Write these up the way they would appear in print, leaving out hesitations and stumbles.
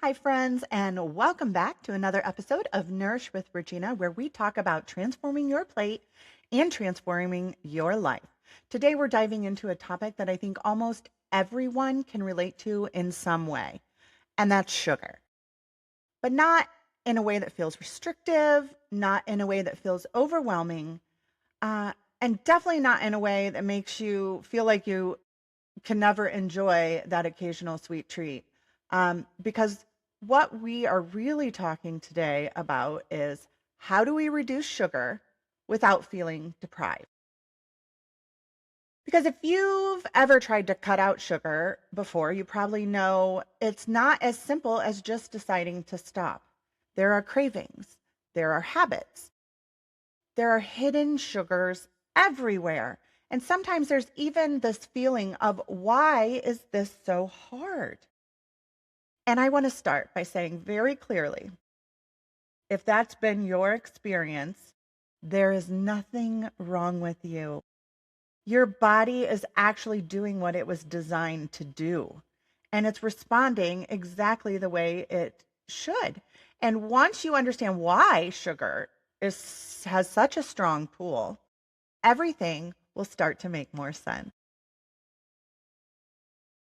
Hi, friends, and welcome back to another episode of Nourish with Regina, where we talk about transforming your plate and transforming your life. Today, we're diving into a topic that I think almost everyone can relate to in some way, and that's sugar. But not in a way that feels restrictive, not in a way that feels overwhelming, uh, and definitely not in a way that makes you feel like you can never enjoy that occasional sweet treat. Because what we are really talking today about is how do we reduce sugar without feeling deprived? Because if you've ever tried to cut out sugar before, you probably know it's not as simple as just deciding to stop. There are cravings, there are habits, there are hidden sugars everywhere. And sometimes there's even this feeling of why is this so hard? And I want to start by saying very clearly, if that's been your experience, there is nothing wrong with you. Your body is actually doing what it was designed to do, and it's responding exactly the way it should. And once you understand why sugar has such a strong pull, everything will start to make more sense.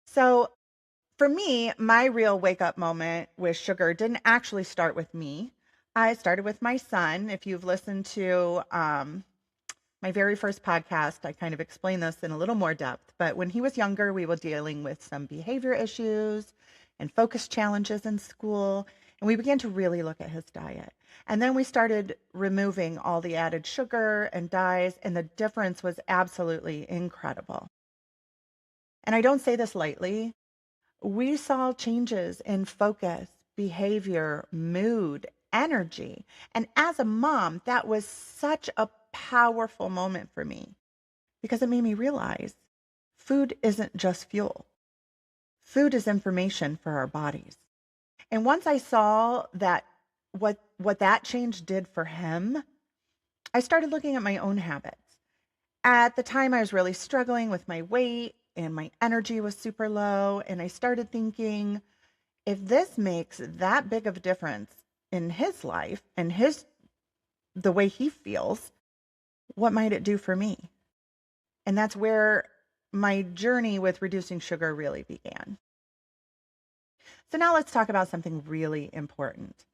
So, for me, my real wake up moment with sugar didn't actually start with me. I started with my son. If you've listened to my very first podcast, I kind of explain this in a little more depth. But when he was younger, we were dealing with some behavior issues and focus challenges in school. And we began to really look at his diet. And then we started removing all the added sugar and dyes, and the difference was absolutely incredible. And I don't say this lightly. We saw changes in focus, behavior, mood, energy. And as a mom, that was such a powerful moment for me because it made me realize food isn't just fuel. Food is information for our bodies. And once I saw that what that change did for him, I started looking at my own habits. At the time, I was really struggling with my weight and my energy was super low. And I started thinking, if this makes that big of a difference in his life and the way he feels, what might it do for me? And that's where my journey with reducing sugar really began. So now let's talk about something really important,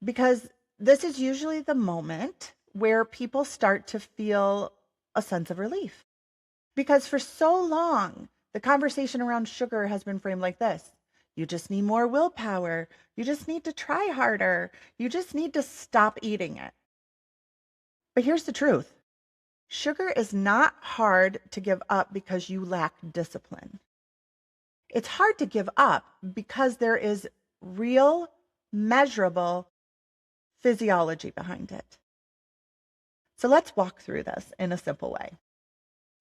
because this is usually the moment where people start to feel a sense of relief. Because for so long, the conversation around sugar has been framed like this: you just need more willpower. You just need to try harder. You just need to stop eating it. But here's the truth: sugar is not hard to give up because you lack discipline. It's hard to give up because there is real, measurable physiology behind it. So let's walk through this in a simple way.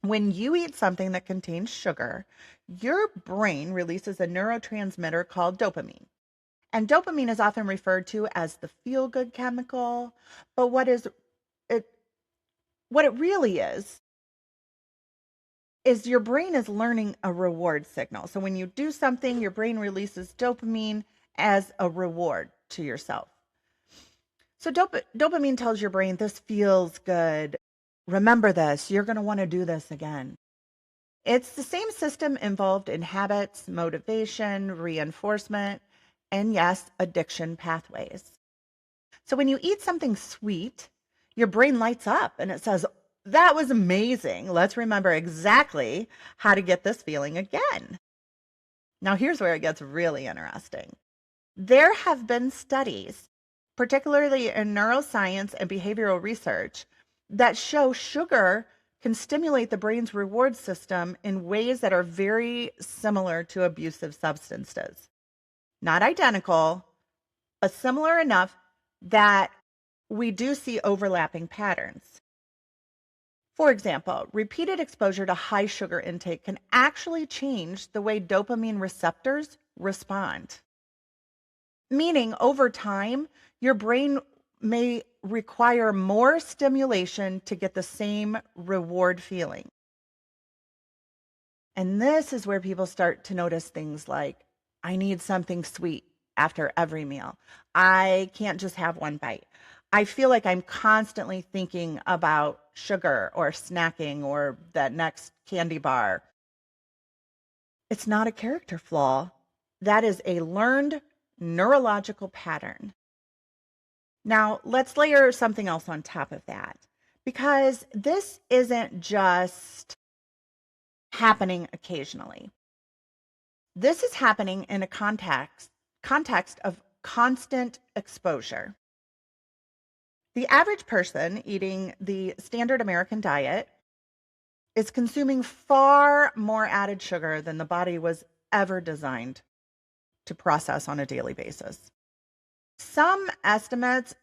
When you eat something that contains sugar, your brain releases a neurotransmitter called dopamine. And dopamine is often referred to as the feel-good chemical, but it what it really is your brain is learning a reward signal. So when you do something, your brain releases dopamine as a reward to yourself. So dopamine tells your brain this feels good. Remember this, you're going to want to do this again. It's the same system involved in habits, motivation, reinforcement, and yes, addiction pathways. So when you eat something sweet, your brain lights up and it says, that was amazing. Let's remember exactly how to get this feeling again. Now, here's where it gets really interesting. There have been studies, particularly in neuroscience and behavioral research, that show sugar can stimulate the brain's reward system in ways that are very similar to abusive substances. Not identical, but similar enough that we do see overlapping patterns. For example, repeated exposure to high sugar intake can actually change the way dopamine receptors respond. Meaning, over time, your brain may require more stimulation to get the same reward feeling. And this is where people start to notice things like, I need something sweet after every meal. I can't just have one bite. I feel like I'm constantly thinking about sugar or snacking or that next candy bar. It's not a character flaw. That is a learned neurological pattern. Now, let's layer something else on top of that because this isn't just happening occasionally. This is happening in a context of constant exposure. The average person eating the standard American diet is consuming far more added sugar than the body was ever designed to process on a daily basis. Some estimates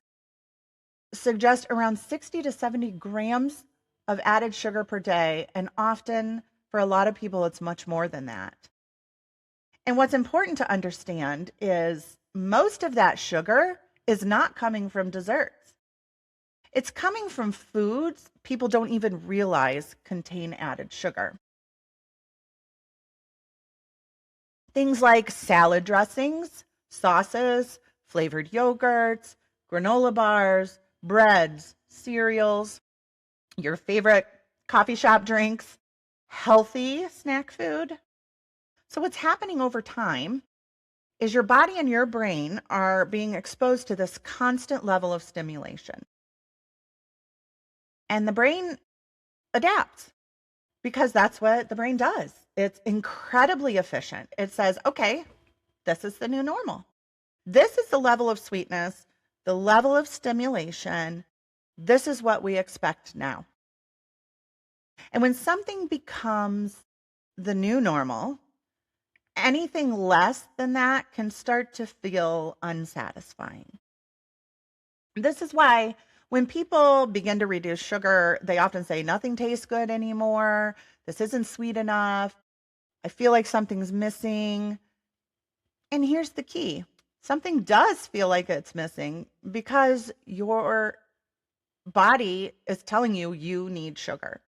suggest around 60 to 70 grams of added sugar per day, and often for a lot of people, it's much more than that. And what's important to understand is most of that sugar is not coming from desserts. It's coming from foods people don't even realize contain added sugar. Things like salad dressings, sauces, flavored yogurts, granola bars, breads, cereals, your favorite coffee shop drinks, healthy snack food. So, what's happening over time is your body and your brain are being exposed to this constant level of stimulation. And the brain adapts because that's what the brain does. It's incredibly efficient. It says, okay, this is the new normal. This is the level of sweetness, the level of stimulation. This is what we expect now. And when something becomes the new normal, anything less than that can start to feel unsatisfying. This is why when people begin to reduce sugar, they often say, nothing tastes good anymore. This isn't sweet enough. I feel like something's missing. And here's the key. Something does feel like it's missing because your body is telling you you need sugar.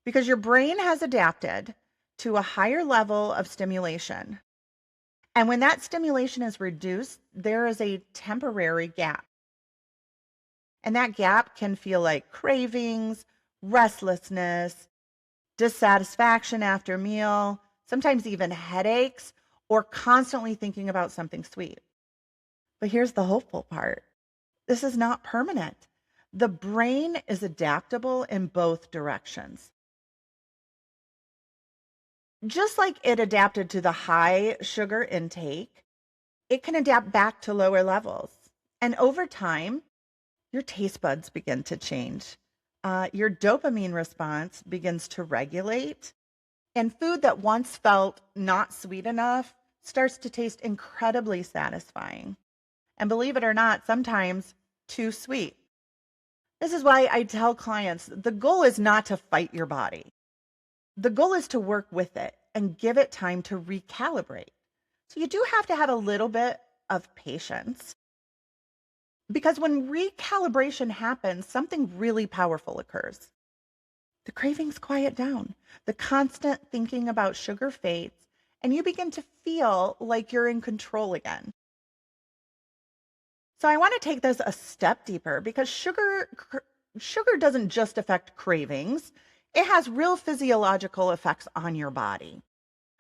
Because your brain has adapted to a higher level of stimulation. And when that stimulation is reduced, there is a temporary gap. And that gap can feel like cravings, restlessness, dissatisfaction after meal, sometimes even headaches, or constantly thinking about something sweet. But here's the hopeful part. This is not permanent. The brain is adaptable in both directions. Just like it adapted to the high sugar intake, it can adapt back to lower levels. And over time, your taste buds begin to change. Your dopamine response begins to regulate. And food that once felt not sweet enough starts to taste incredibly satisfying. And believe it or not, sometimes too sweet. This is why I tell clients the goal is not to fight your body. The goal is to work with it and give it time to recalibrate. So you do have to have a little bit of patience because when recalibration happens, something really powerful occurs. The cravings quiet down, the constant thinking about sugar fades, and you begin to feel like you're in control again. So I want to take this a step deeper because sugar doesn't just affect cravings. It has real physiological effects on your body.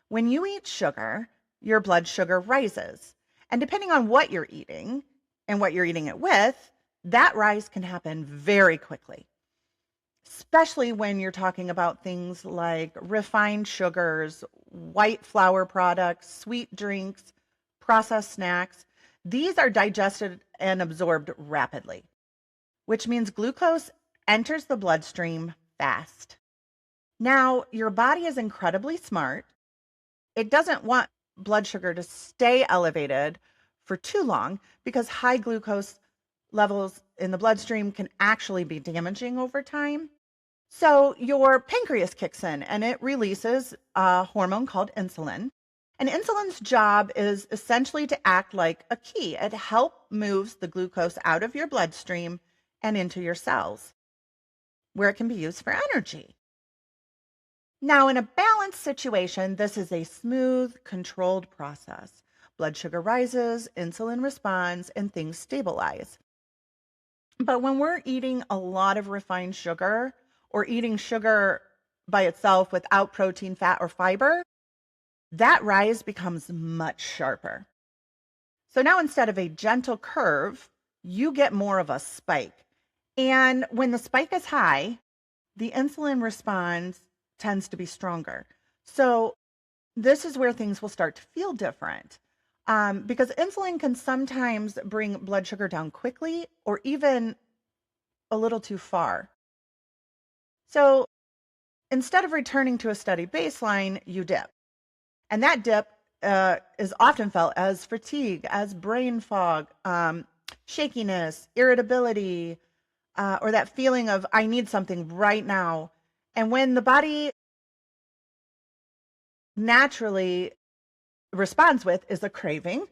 When you eat sugar, your blood sugar rises. And depending on what you're eating and what you're eating it with, that rise can happen very quickly, especially when you're talking about things like refined sugars, white flour products, sweet drinks, processed snacks. These are digested and absorbed rapidly, which means glucose enters the bloodstream fast. Now, your body is incredibly smart. It doesn't want blood sugar to stay elevated for too long because high glucose levels in the bloodstream can actually be damaging over time. So your pancreas kicks in and it releases a hormone called insulin. And insulin's job is essentially to act like a key. It helps moves the glucose out of your bloodstream and into your cells, where it can be used for energy. Now, in a balanced situation, this is a smooth, controlled process. Blood sugar rises, insulin responds, and things stabilize. But when we're eating a lot of refined sugar or eating sugar by itself without protein, fat, or fiber, that rise becomes much sharper. So now instead of a gentle curve, you get more of a spike. And when the spike is high, the insulin response tends to be stronger. So this is where things will start to feel different. Because insulin can sometimes bring blood sugar down quickly or even a little too far. So instead of returning to a steady baseline, you dip. And that dip is often felt as fatigue, as brain fog, shakiness, irritability, or that feeling of, I need something right now. And when the body naturally responds with is a craving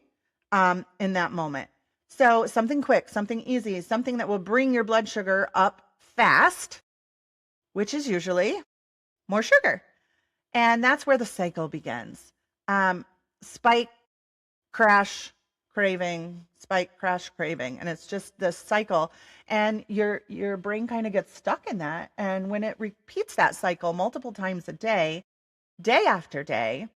in that moment. So something quick, something easy, something that will bring your blood sugar up fast, which is usually more sugar. And that's where the cycle begins. Spike, crash, craving, spike, crash, craving. And it's just this cycle. And your brain kind of gets stuck in that. And when it repeats that cycle multiple times a day after day,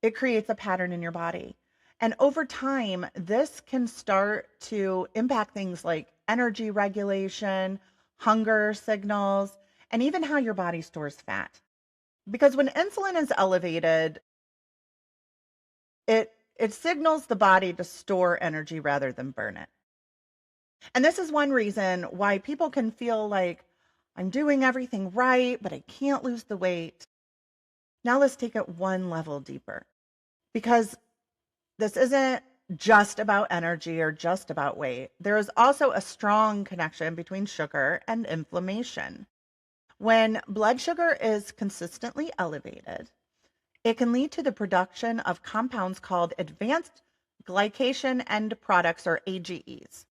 it creates a pattern in your body. And over time, this can start to impact things like energy regulation, hunger signals, and even how your body stores fat. Because when insulin is elevated, it signals the body to store energy rather than burn it. And this is one reason why people can feel like, I'm doing everything right, but I can't lose the weight. Now let's take it one level deeper. Because this isn't just about energy or just about weight. There is also a strong connection between sugar and inflammation. When blood sugar is consistently elevated, it can lead to the production of compounds called advanced glycation end products, or AGEs.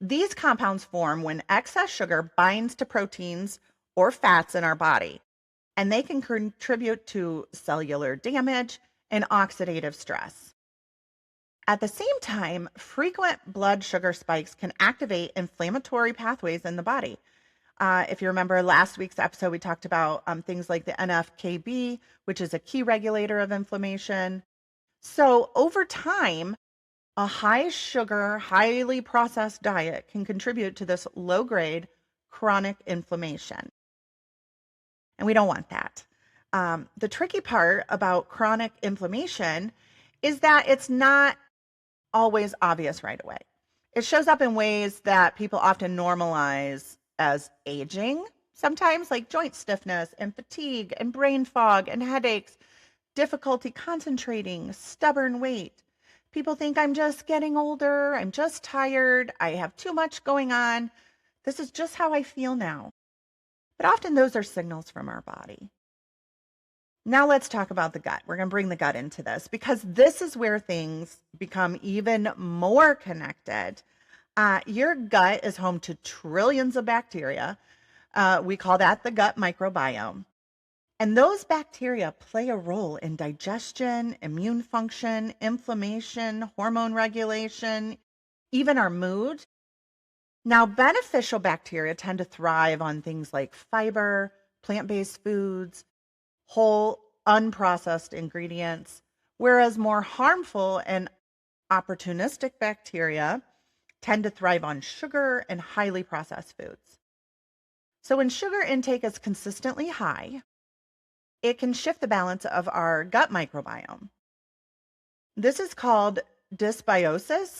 These compounds form when excess sugar binds to proteins or fats in our body, and they can contribute to cellular damage and oxidative stress. At the same time, frequent blood sugar spikes can activate inflammatory pathways in the body. If you remember last week's episode, we talked about things like the NF-κB, which is a key regulator of inflammation. So over time, a high sugar, highly processed diet can contribute to this low grade chronic inflammation. And we don't want that. The tricky part about chronic inflammation is that it's not always obvious right away. It shows up in ways that people often normalize as aging, sometimes like joint stiffness and fatigue and brain fog and headaches, difficulty concentrating, stubborn weight. People think I'm just getting older, I'm just tired, I have too much going on. This is just how I feel now. But often those are signals from our body. Now let's talk about the gut. We're going to bring the gut into this because this is where things become even more connected. Your gut is home to trillions of bacteria. We call that the gut microbiome. And those bacteria play a role in digestion, immune function, inflammation, hormone regulation, even our mood. Now, beneficial bacteria tend to thrive on things like fiber, plant-based foods, whole, unprocessed ingredients, whereas more harmful and opportunistic bacteria tend to thrive on sugar and highly processed foods. So when sugar intake is consistently high, it can shift the balance of our gut microbiome. This is called dysbiosis.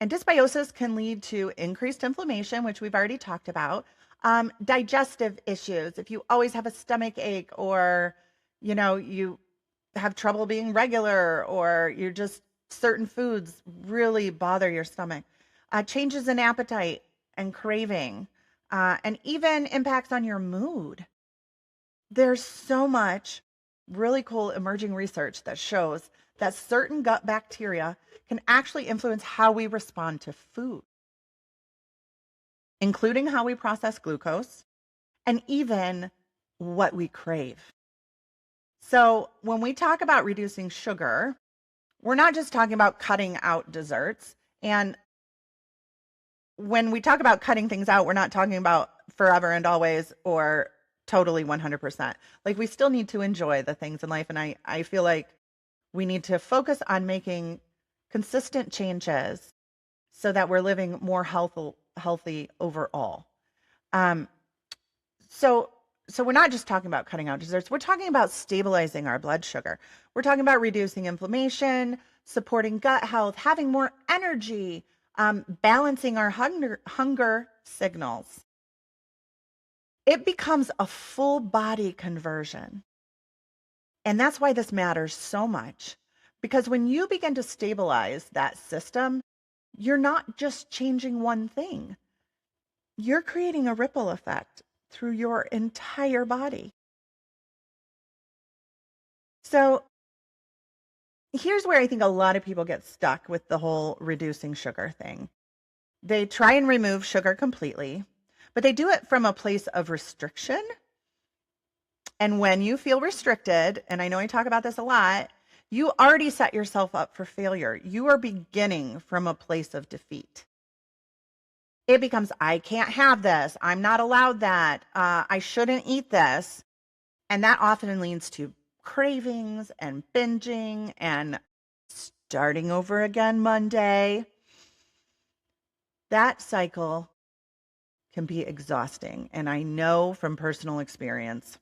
And dysbiosis can lead to increased inflammation, which we've already talked about, digestive issues. If you always have a stomach ache, or, you have trouble being regular, or you're just certain foods really bother your stomach, changes in appetite and craving, and even impacts on your mood. There's so much really cool emerging research that shows that certain gut bacteria can actually influence how we respond to food, including how we process glucose and even what we crave. So when we talk about reducing sugar, we're not just talking about cutting out desserts. And when we talk about cutting things out, we're not talking about forever and always or totally 100%. Like we still need to enjoy the things in life. And I feel like we need to focus on making consistent changes so that we're living more healthy overall. Um, so so we're not just talking about cutting out desserts. We're talking about stabilizing our blood sugar. We're talking about reducing inflammation, supporting gut health, having more energy, balancing our hunger signals. It becomes a full body conversion. And that's why this matters so much. Because when you begin to stabilize that system, you're not just changing one thing, you're creating a ripple effect through your entire body. So here's where I think a lot of people get stuck with the whole reducing sugar thing. They try and remove sugar completely, but they do it from a place of restriction. And when you feel restricted, and I know I talk about this a lot, you already set yourself up for failure. You are beginning from a place of defeat. It becomes, I can't have this. I'm not allowed that. I shouldn't eat this. And that often leads to cravings and binging and starting over again Monday. That cycle can be exhausting. And I know from personal experience,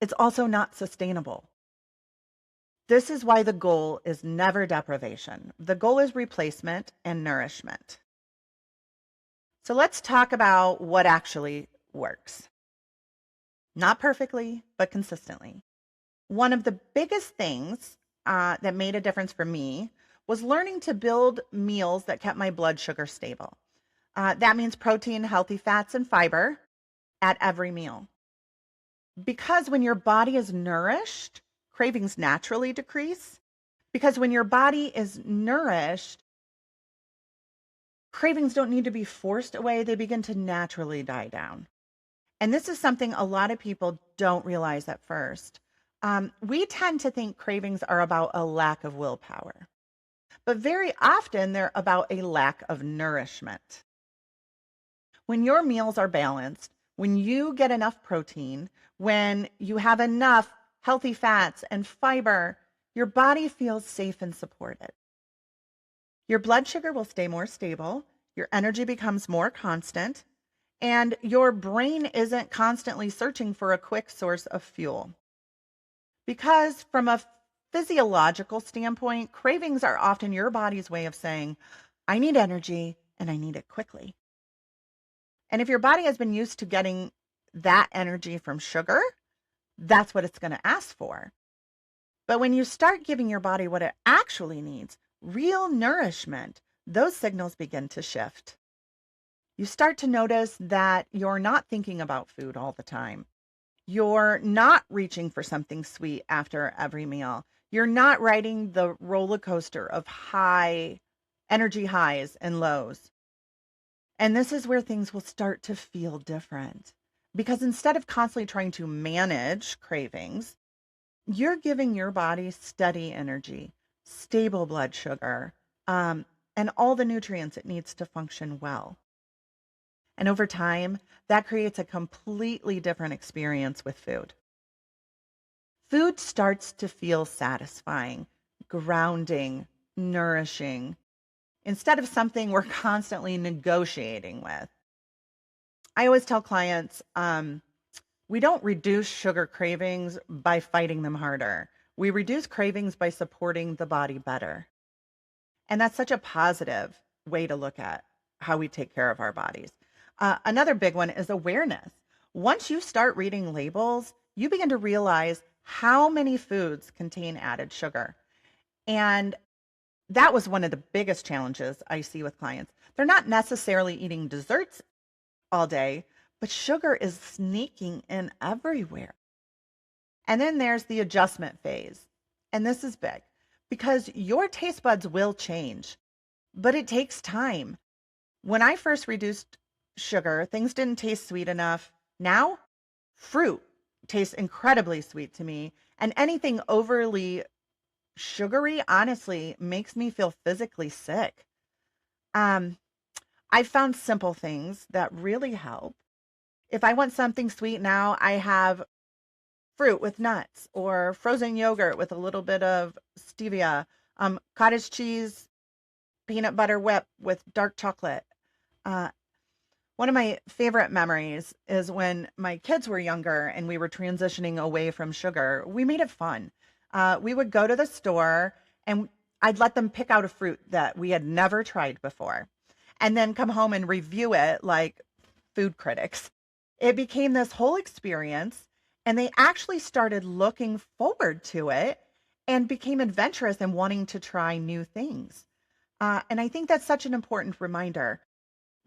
it's also not sustainable. This is why the goal is never deprivation. The goal is replacement and nourishment. So let's talk about what actually works. Not perfectly, but consistently. One of the biggest things that made a difference for me was learning to build meals that kept my blood sugar stable. That means protein, healthy fats, and fiber at every meal. Because when your body is nourished, cravings naturally decrease. Because when your body is nourished, cravings don't need to be forced away, they begin to naturally die down. And this is something a lot of people don't realize at first. We tend to think cravings are about a lack of willpower, but very often they're about a lack of nourishment. When your meals are balanced, when you get enough protein, when you have enough healthy fats and fiber, your body feels safe and supported. Your blood sugar will stay more stable, your energy becomes more constant, and your brain isn't constantly searching for a quick source of fuel. Because from a physiological standpoint, cravings are often your body's way of saying, I need energy and I need it quickly. And if your body has been used to getting that energy from sugar, that's what it's going to ask for. But when you start giving your body what it actually needs, real nourishment, those signals begin to shift. You start to notice that you're not thinking about food all the time. You're not reaching for something sweet after every meal. You're not riding the roller coaster of high energy highs and lows. And this is where things will start to feel different. Because instead of constantly trying to manage cravings, you're giving your body steady energy, stable blood sugar, and all the nutrients it needs to function well. And over time, that creates a completely different experience with food. Food starts to feel satisfying, grounding, nourishing, instead of something we're constantly negotiating with. I always tell clients, we don't reduce sugar cravings by fighting them harder. We reduce cravings by supporting the body better. And that's such a positive way to look at how we take care of our bodies. Another big one is awareness. Once you start reading labels, you begin to realize how many foods contain added sugar. And that was one of the biggest challenges I see with clients. They're not necessarily eating desserts all day, but sugar is sneaking in everywhere. And then there's the adjustment phase. And this is big because your taste buds will change, but it takes time. When I first reduced sugar, things didn't taste sweet enough. Now, fruit tastes incredibly sweet to me, and anything overly sugary honestly makes me feel physically sick. Um, I found simple things that really help. If I want something sweet now, I have fruit with nuts or frozen yogurt with a little bit of stevia, cottage cheese, peanut butter whip with dark chocolate. Uh, One of my favorite memories is when my kids were younger and we were transitioning away from sugar. We made it fun. We would go to the store and I'd let them pick out a fruit that we had never tried before and then come home and review it like food critics. It became this whole experience, and they actually started looking forward to it and became adventurous and wanting to try new things. And I think that's such an important reminder.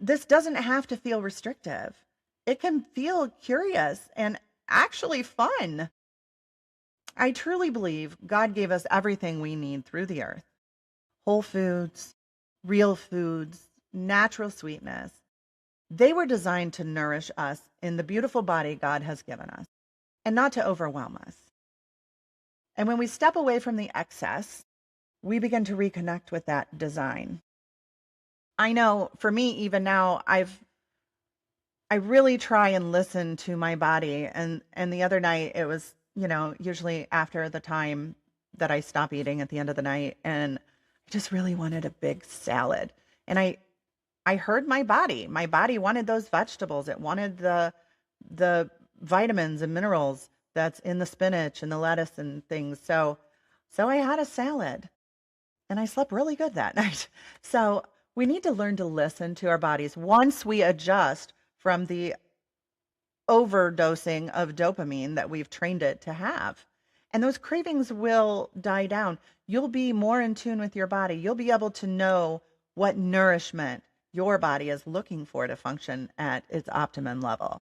This doesn't have to feel restrictive. It can feel curious and actually fun. I truly believe God gave us everything we need through the earth: whole foods, real foods, natural sweetness. They were designed to nourish us in the beautiful body God has given us and not to overwhelm us. And when we step away from the excess, we begin to reconnect with that design. I know for me, even now, I really try and listen to my body. And the other night it was, usually after the time that I stop eating at the end of the night, and I just really wanted a big salad. And I heard my body. My body wanted those vegetables. It wanted the vitamins and minerals that's in the spinach and the lettuce and things. So I had a salad and I slept really good that night. So we need to learn to listen to our bodies once we adjust from the overdosing of dopamine that we've trained it to have. And those cravings will die down. You'll be more in tune with your body. You'll be able to know what nourishment your body is looking for to function at its optimum level.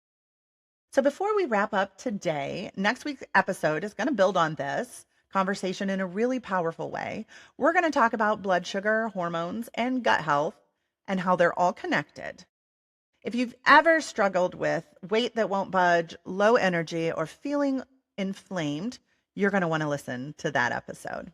So before we wrap up today, next week's episode is going to build on this conversation in a really powerful way. We're going to talk about blood sugar, hormones, and gut health and how they're all connected. If you've ever struggled with weight that won't budge, low energy, or feeling inflamed, you're going to want to listen to that episode.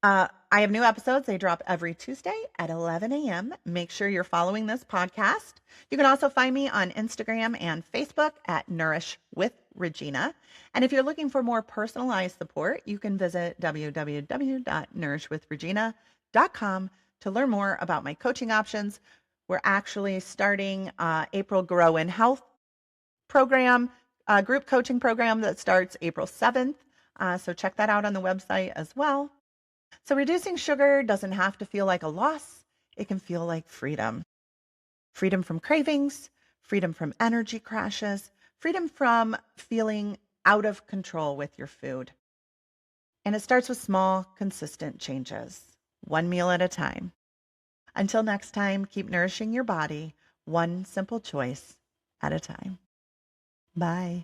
I have new episodes. They drop every Tuesday at 11 a.m. Make sure you're following this podcast. You can also find me on Instagram and Facebook at Nourish with Regina. And if you're looking for more personalized support, you can visit www.nourishwithregina.com to learn more about my coaching options. We're actually starting April Grow in Health program, group coaching program that starts April 7th. So check that out on the website as well. So reducing sugar doesn't have to feel like a loss. It can feel like freedom. Freedom from cravings, freedom from energy crashes, freedom from feeling out of control with your food. And it starts with small, consistent changes, one meal at a time. Until next time, keep nourishing your body, one simple choice at a time. Bye.